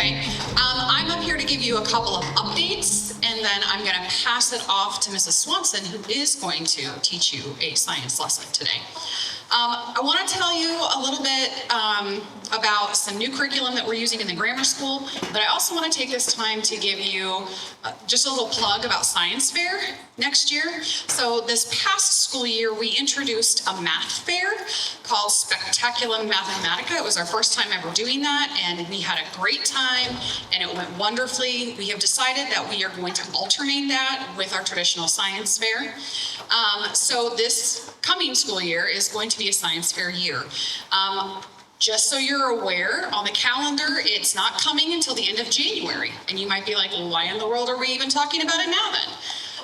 Okay, I'm up here to give you a couple of updates, and then I'm going to pass it off to Mrs. Swanson, who is going to teach you a science lesson today. I want to tell you a little bit about some new curriculum that we're using in the grammar school, but I also want to take this time to give you just a little plug about science fair next year. So this past school year, we introduced a math fair called Spectaculum Mathematica. It was our first time ever doing that, and we had a great time, and it went wonderfully. We have decided that we are going to alternate that with our traditional science fair. So this coming school year is going to be a science fair year. Just so you're aware, on the calendar, it's not coming until the end of January. And you might be like, well, why in the world are we even talking about it now then?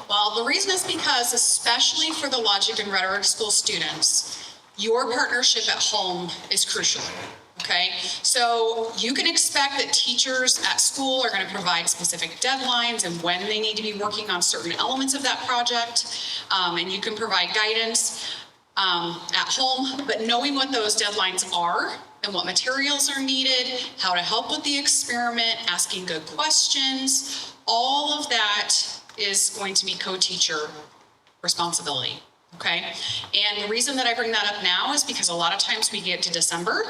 Well, the reason is because, especially for the logic and rhetoric school students, your partnership at home is crucial. Okay, so you can expect that teachers at school are going to provide specific deadlines and when they need to be working on certain elements of that project, and you can provide guidance at home, but knowing what those deadlines are and what materials are needed, how to help with the experiment, asking good questions, all of that is going to be co-teacher responsibility, okay? And the reason that I bring that up now is because a lot of times we get to December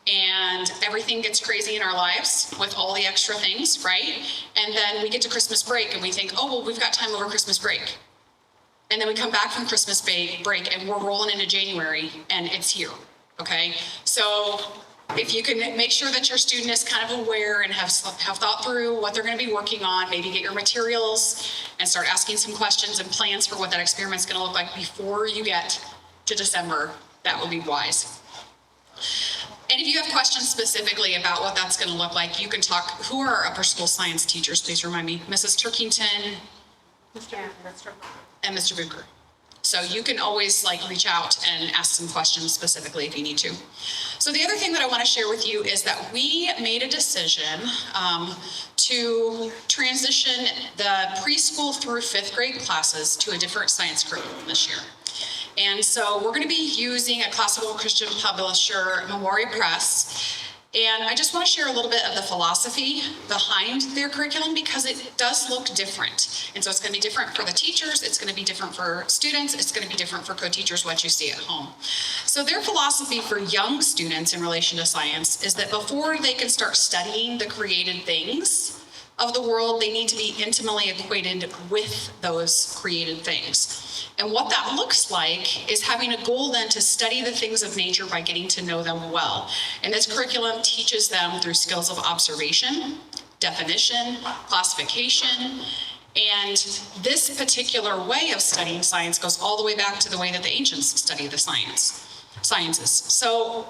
and everything gets crazy in our lives with all the extra things, right? And then we get to Christmas break and we think, oh, well, we've got time over Christmas break. And then we come back from Christmas break and we're rolling into January and it's here, okay? So if you can make sure that your student is kind of aware and have thought through what they're going to be working on, maybe get your materials and start asking some questions and plans for what that experiment's going to look like before you get to December, that would be wise. And if you have questions specifically about what that's going to look like, you can talk. Who are our upper school science teachers? Please remind me. Mrs. Turkington, and Mr. Bucher. So you can always reach out and ask some questions specifically if you need to. So the other thing that I want to share with you is that we made a decision to transition the preschool through 5th grade classes to a different science curriculum this year. And so we're going to be using a classical Christian publisher, Memoria Press. And I just want to share a little bit of the philosophy behind their curriculum because it does look different. And so it's going to be different for the teachers, it's going to be different for students, it's going to be different for co-teachers, what you see at home. So their philosophy for young students in relation to science is that before they can start studying the created things of the world, they need to be intimately acquainted with those created things. And what that looks like is having a goal then to study the things of nature by getting to know them well. And this curriculum teaches them through skills of observation, definition, classification, and this particular way of studying science goes all the way back to the way that the ancients studied the sciences. So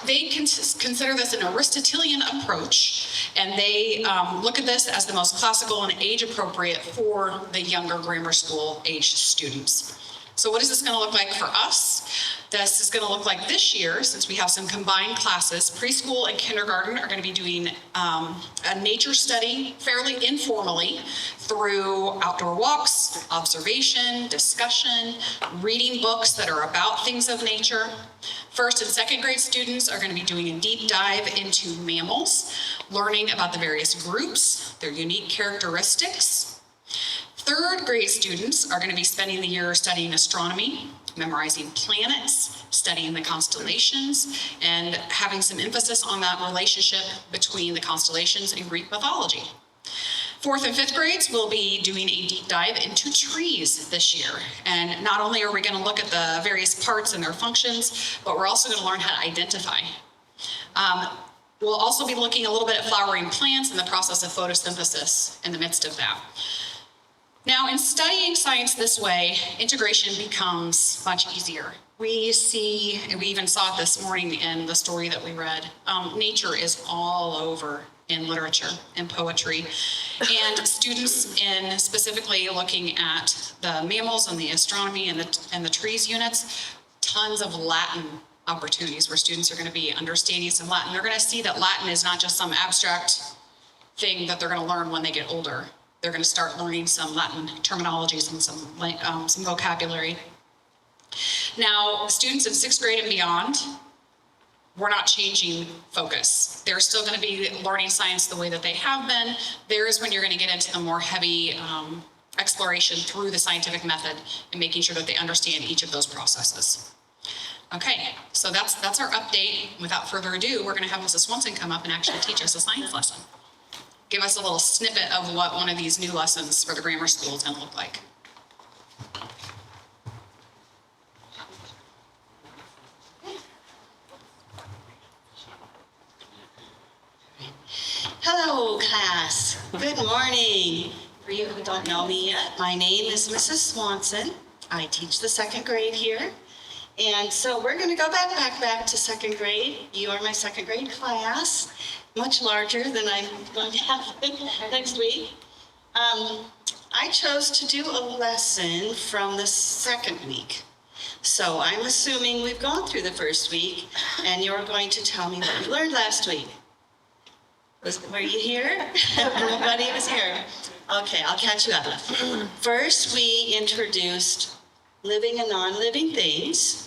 they consider this an Aristotelian approach, and they look at this as the most classical and age-appropriate for the younger grammar school age students. So what is this going to look like for us? This is going to look like this year, since we have some combined classes. Preschool and kindergarten are going to be doing a nature study fairly informally through outdoor walks, observation, discussion, reading books that are about things of nature. 1st and 2nd grade students are going to be doing a deep dive into mammals, learning about the various groups, their unique characteristics. 3rd grade students are going to be spending the year studying astronomy, memorizing planets, studying the constellations, and having some emphasis on that relationship between the constellations and Greek mythology. 4th and 5th grades will be doing a deep dive into trees this year. And not only are we going to look at the various parts and their functions, but we're also going to learn how to identify. We'll also be looking a little bit at flowering plants and the process of photosynthesis in the midst of that. Now, in studying science this way, integration becomes much easier. We see, and we even saw it this morning in the story that we read, nature is all over in literature and poetry. And students in specifically looking at the mammals and the astronomy and the trees units, tons of Latin opportunities where students are going to be understanding some Latin. They're going to see that Latin is not just some abstract thing that they're going to learn when they get older. They're going to start learning some Latin terminologies and some vocabulary. Now, students in 6th grade and beyond we're not changing focus. They're still going to be learning science the way that they have been. There is when you're going to get into the more heavy exploration through the scientific method and making sure that they understand each of those processes. Okay, so that's our update. Without further ado, we're going to have Mrs. Swanson come up and actually teach us a science lesson. Give us a little snippet of what one of these new lessons for the grammar school is going to look like. Hello, class. Good morning. For you who don't know me yet, my name is Mrs. Swanson. I teach the second grade here. And so we're going to go back to second grade. You are my second grade class, much larger than I'm going to have next week. I chose to do a lesson from the second week. So I'm assuming we've gone through the first week, and you're going to tell me what you learned last week. Were you here? Nobody was here. Okay, I'll catch you up. First, we introduced living and non-living things.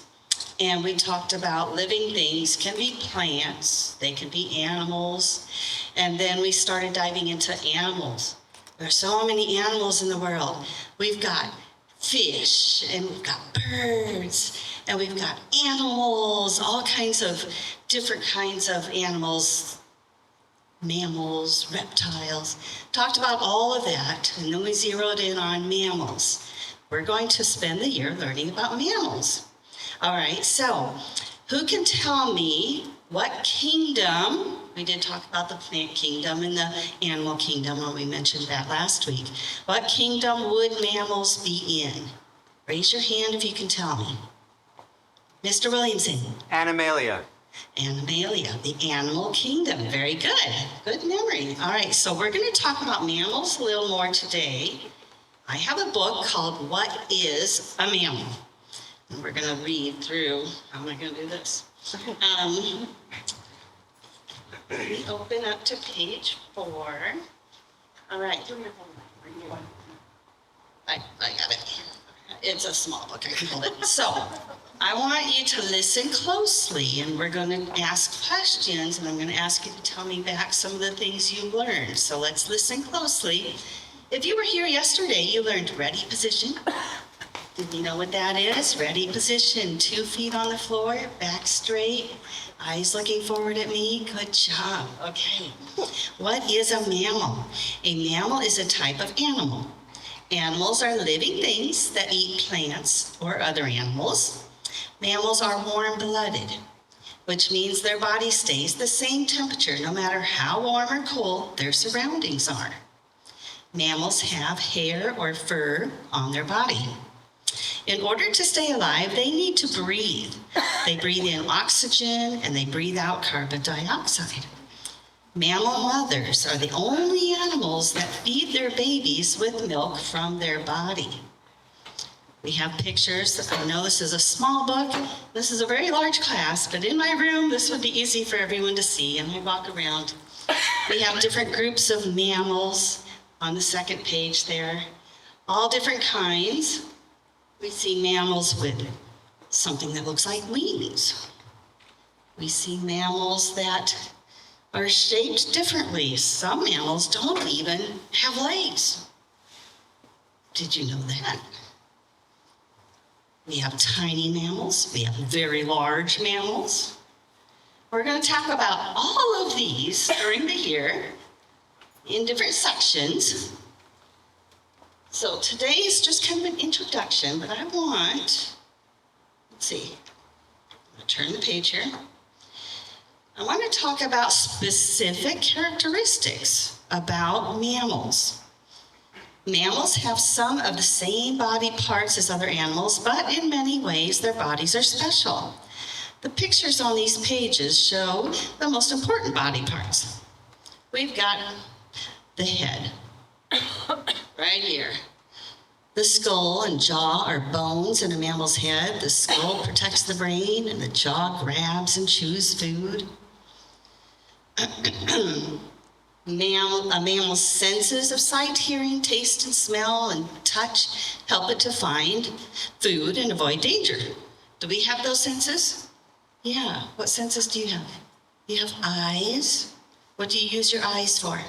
And we talked about living things can be plants, they can be animals. And then we started diving into animals. There are so many animals in the world. We've got fish, and we've got birds, and we've got animals, all kinds of different kinds of animals, mammals, reptiles. Talked about all of that, and then we zeroed in on mammals. We're going to spend the year learning about mammals. All right, so who can tell me what kingdom, we did talk about the plant kingdom and the animal kingdom when we mentioned that last week. What kingdom would mammals be in? Raise your hand if you can tell me. Mr. Williamson. Animalia. Animalia, the animal kingdom. Very good. Good memory. All right, so we're going to talk about mammals a little more today. I have a book called What is a Mammal? And we're going to read through. How am I going to do this? We open up to page 4. All right. I got it. It's a small book. I can hold it. So I want you to listen closely, and we're going to ask questions, and I'm going to ask you to tell me back some of the things you learned. So let's listen closely. If you were here yesterday, you learned ready position. Did you know what that is? Ready position, 2 feet on the floor, back straight, eyes looking forward at me. Good job. Okay. What is a mammal? A mammal is a type of animal. Animals are living things that eat plants or other animals. Mammals are warm-blooded, which means their body stays the same temperature no matter how warm or cold their surroundings are. Mammals have hair or fur on their body. In order to stay alive, they need to breathe. They breathe in oxygen and they breathe out carbon dioxide. Mammal mothers are the only animals that feed their babies with milk from their body. We have pictures. I know this is a small book. This is a very large class, but in my room, this would be easy for everyone to see, and I walk around. We have different groups of mammals on the second page there, all different kinds. We see mammals with something that looks like wings. We see mammals that are shaped differently. Some mammals don't even have legs. Did you know that? We have tiny mammals. We have very large mammals. We're going to talk about all of these during the year in different sections. So today is just kind of an introduction, but I want, let's see, I'm going to turn the page here. I want to talk about specific characteristics about mammals. Mammals have some of the same body parts as other animals, but in many ways their bodies are special. The pictures on these pages show the most important body parts. We've got the head, right here. The skull and jaw are bones in a mammal's head. The skull protects the brain, and the jaw grabs and chews food. A mammal's senses of sight, hearing, taste, and smell, and touch help it to find food and avoid danger. Do we have those senses? Yeah, what senses do you have? You have eyes. What do you use your eyes for?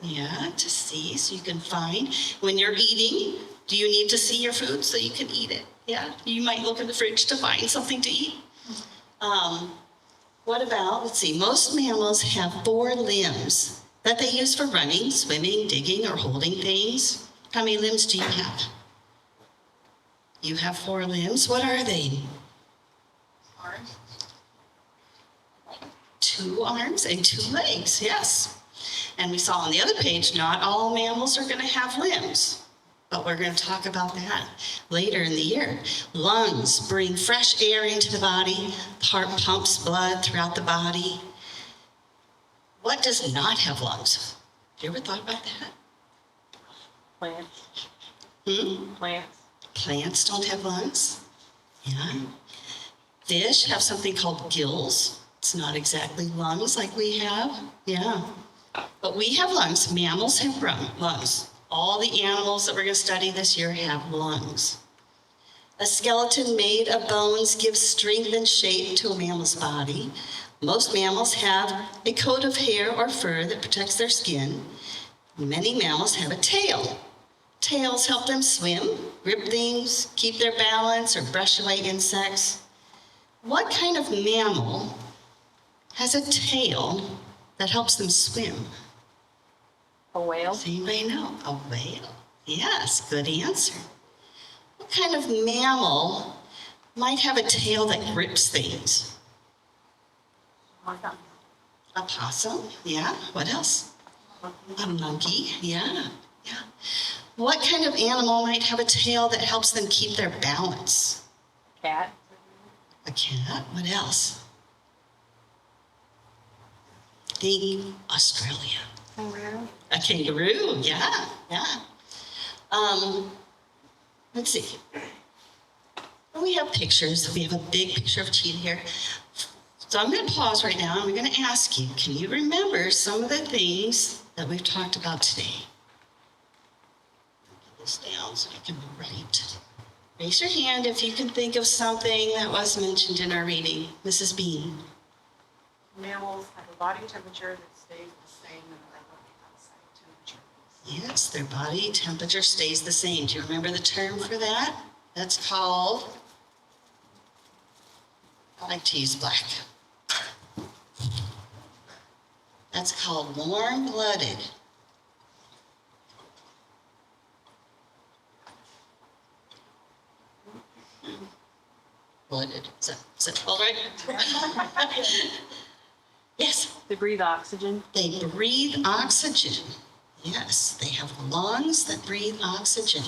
Yeah, to see, so you can find. When you're eating, do you need to see your food so you can eat it? Yeah, you might look in the fridge to find something to eat. What about, let's see, most mammals have 4 limbs that they use for running, swimming, digging, or holding things. How many limbs do you have? You have 4 limbs. What are they? Arms. 2 arms and 2 legs, yes. And we saw on the other page, not all mammals are going to have limbs, but we're going to talk about that later in the year. Lungs bring fresh air into the body. The heart pumps blood throughout the body. What does not have lungs? Have you ever thought about that? Plants. Plants. Plants don't have lungs. Yeah. Fish have something called gills. It's not exactly lungs like we have. Yeah. But we have lungs. Mammals have lungs. All the animals that we're going to study this year have lungs. A skeleton made of bones gives strength and shape to a mammal's body. Most mammals have a coat of hair or fur that protects their skin. Many mammals have a tail. Tails help them swim, grip things, keep their balance, or brush away insects. What kind of mammal has a tail that helps them swim? A whale. Does anybody know? A whale. Yes, good answer. What kind of mammal might have a tail that grips things? A possum, yeah. What else? A monkey, yeah. What kind of animal might have a tail that helps them keep their balance? Cat. A cat, what else? Think Australia. Kangaroo. A kangaroo, yeah. Let's see. We have pictures. We have a big picture of cheetah here. So I'm going to pause right now and we're going to ask you, can you remember some of the things that we've talked about today? Put this down so I can write. Raise your hand if you can think of something that was mentioned in our reading. Mrs. Bean. Mammals have a body temperature that stays the same no matter what the outside temperature is. Yes, their body temperature stays the same. Do you remember the term for that? That's called, I like to use black. That's called warm-blooded. Blooded. Is that all right? Yes. They breathe oxygen. They breathe oxygen. Yes, they have lungs that breathe oxygen.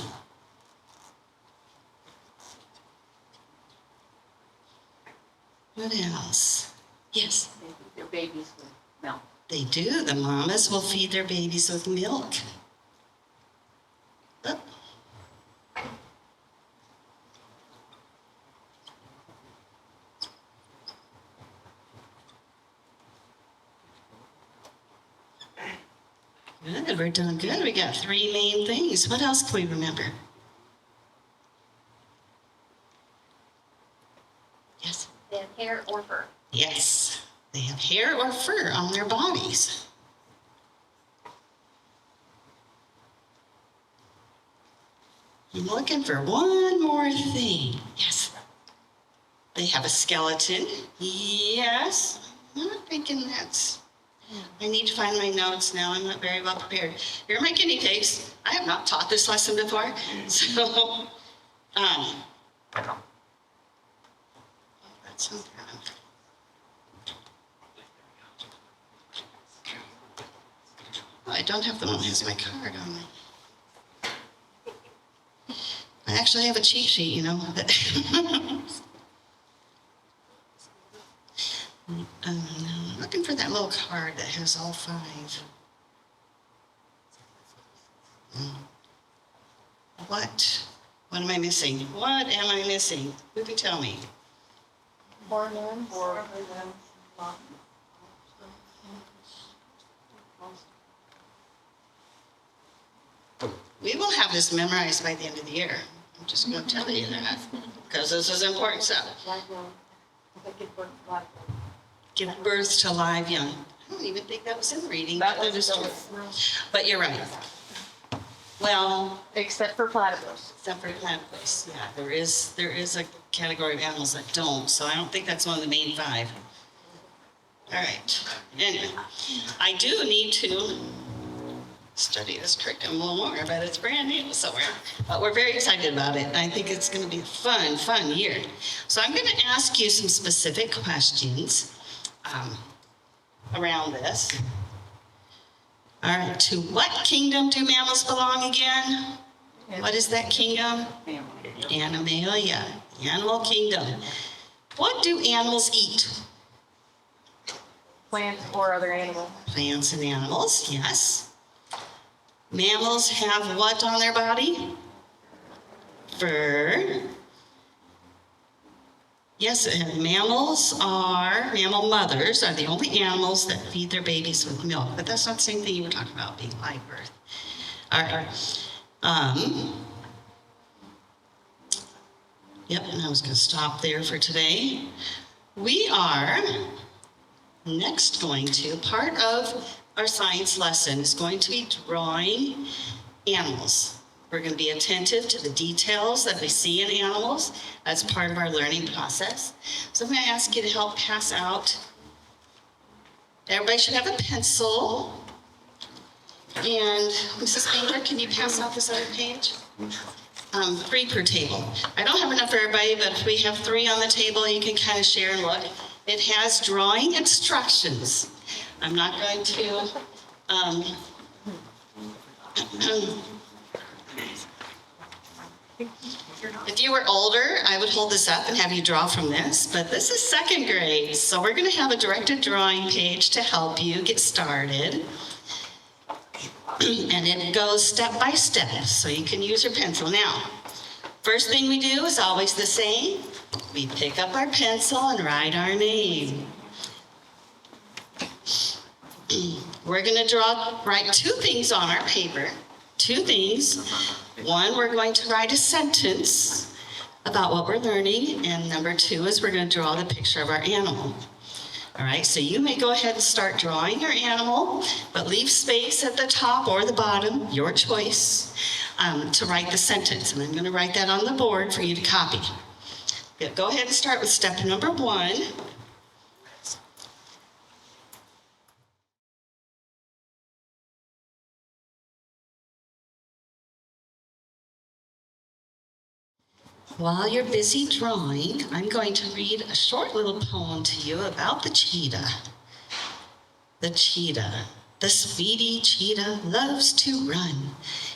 What else? Yes, They feed their babies with milk. they do. The mamas will feed their babies with milk. Oh. Good, we're doing good. We got 3 main things. What else can we remember? Yes? They have hair or fur. Yes, they have hair or fur on their bodies. I'm looking for one more thing. Yes. They have a skeleton. Yes. I'm not thinking that's... I need to find my notes now. I'm not very well prepared. Here are my guinea pigs. I have not taught this lesson before. So, that's okay. Oh, I don't have the one that has my card on me. I actually have a cheat sheet, you know. I'm looking for that little card that has all 5. What am I missing? What am I missing? Who can tell me? Hormones. We will have this memorized by the end of the year. I'm just going to tell you that because this is important stuff. They give birth to live. Give birth to live young. I don't even think that was in the reading. That but was that is true. But you're right. Well, Except for platypus. except for platypus, yeah, there is a category of animals that don't, so I don't think that's one of the main 5. All right, anyway, I do need to study this curriculum a little more, but it's brand new, so we're very excited about it. I think it's gonna be a fun year. So I'm gonna ask you some specific questions around this. All right, to what kingdom do mammals belong again? What is that kingdom? Animalia, animal kingdom. What do animals eat? Plants or other animals. Plants and animals, yes. Mammals have what on their body? Fur. Yes, and mammal mothers are the only animals that feed their babies with milk, but that's not the same thing you were talking about, being live birth. All right. Yep, and I was going to stop there for today. We are next going to, part of our science lesson is going to be drawing animals. We're going to be attentive to the details that we see in animals as part of our learning process. So I'm going to ask you to help pass out. Everybody should have a pencil. And Mrs. Banger, can you pass out this other page? 3 per table. I don't have enough for everybody, but if we have 3 on the table, you can kind of share and look. It has drawing instructions. I'm not going to if you were older, I would hold this up and have you draw from this, but this is 2nd grade, so we're going to have a directed drawing page to help you get started. And it goes step by step, so you can use your pencil. Now, first thing we do is always the same. We pick up our pencil and write our name. We're going to write 2 things on our paper. 2 things. One, we're going to write a sentence about what we're learning, and number 2 is we're going to draw the picture of our animal. All right, so you may go ahead and start drawing your animal, but leave space at the top or the bottom, your choice, to write the sentence. And I'm going to write that on the board for you to copy. Yeah, go ahead and start with step number 1. While you're busy drawing, I'm going to read a short little poem to you about the cheetah. The cheetah, the speedy cheetah, loves to run.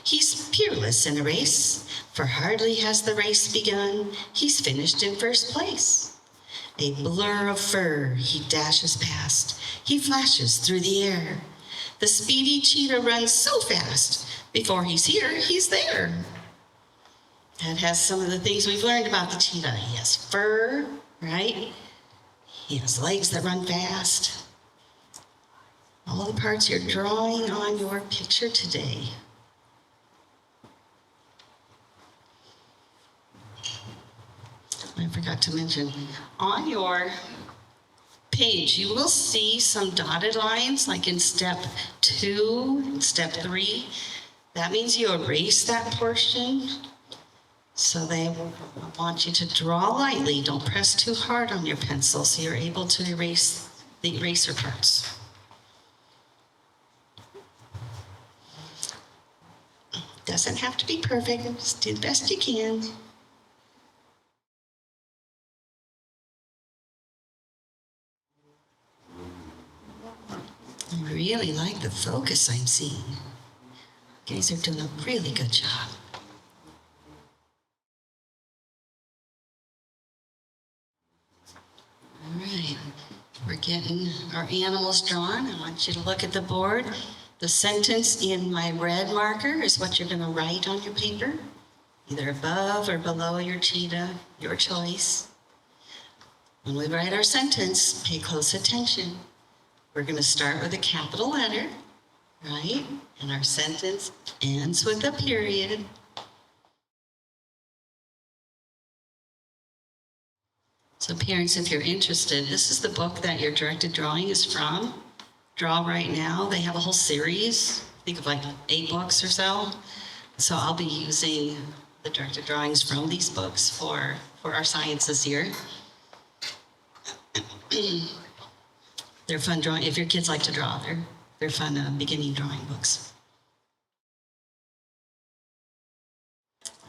He's peerless in a race, for hardly has the race begun, he's finished in first place. A blur of fur he dashes past, he flashes through the air. The speedy cheetah runs so fast, before he's here, he's there. That has some of the things we've learned about the cheetah. He has fur, right? He has legs that run fast. All the parts you're drawing on your picture today. I forgot to mention, on your page, you will see some dotted lines, like in step 2 and step 3. That means you erase that portion. So they want you to draw lightly. Don't press too hard on your pencil so you're able to erase the eraser parts. Doesn't have to be perfect. Just do the best you can. I really like the focus I'm seeing. You guys are doing a really good job. All right, we're getting our animals drawn. I want you to look at the board. The sentence in my red marker is what you're going to write on your paper, either above or below your cheetah, your choice. When we write our sentence, pay close attention. We're going to start with a capital letter, right? And our sentence ends with a period. So parents, if you're interested, this is the book that your directed drawing is from. Draw Right Now. They have a whole series, think of like 8 books or so. So I'll be using the directed drawings from these books for our science this year. They're fun drawing. If your kids like to draw, they're fun beginning drawing books.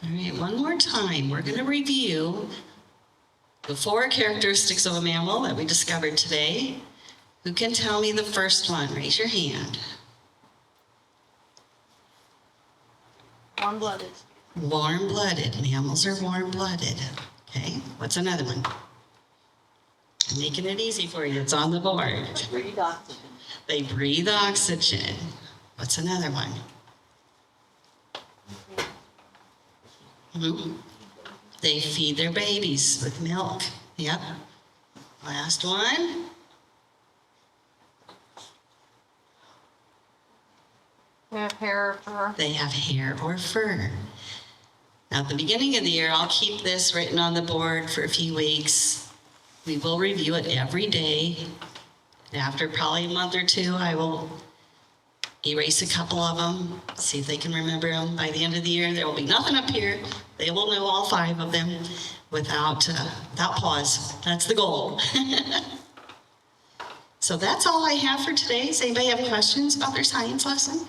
All right, one more time. We're going to review the 4 characteristics of a mammal that we discovered today. Who can tell me the first one? Raise your hand. Warm-blooded. Warm-blooded. Mammals are warm-blooded. Okay, what's another one? I'm making it easy for you. It's on the board. Breathe oxygen. They breathe oxygen. What's another one? They feed their babies with milk. Yep. Last one. They have hair or fur. They have hair or fur. Now, at the beginning of the year, I'll keep this written on the board for a few weeks. We will review it every day. After probably a month or 2, I will erase a couple of them, see if they can remember them. By the end of the year, there will be nothing up here. They will know all 5 of them without pause. That's the goal. So that's all I have for today. Does anybody have questions about their science lesson?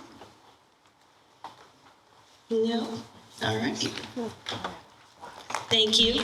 No? All right. Thank you.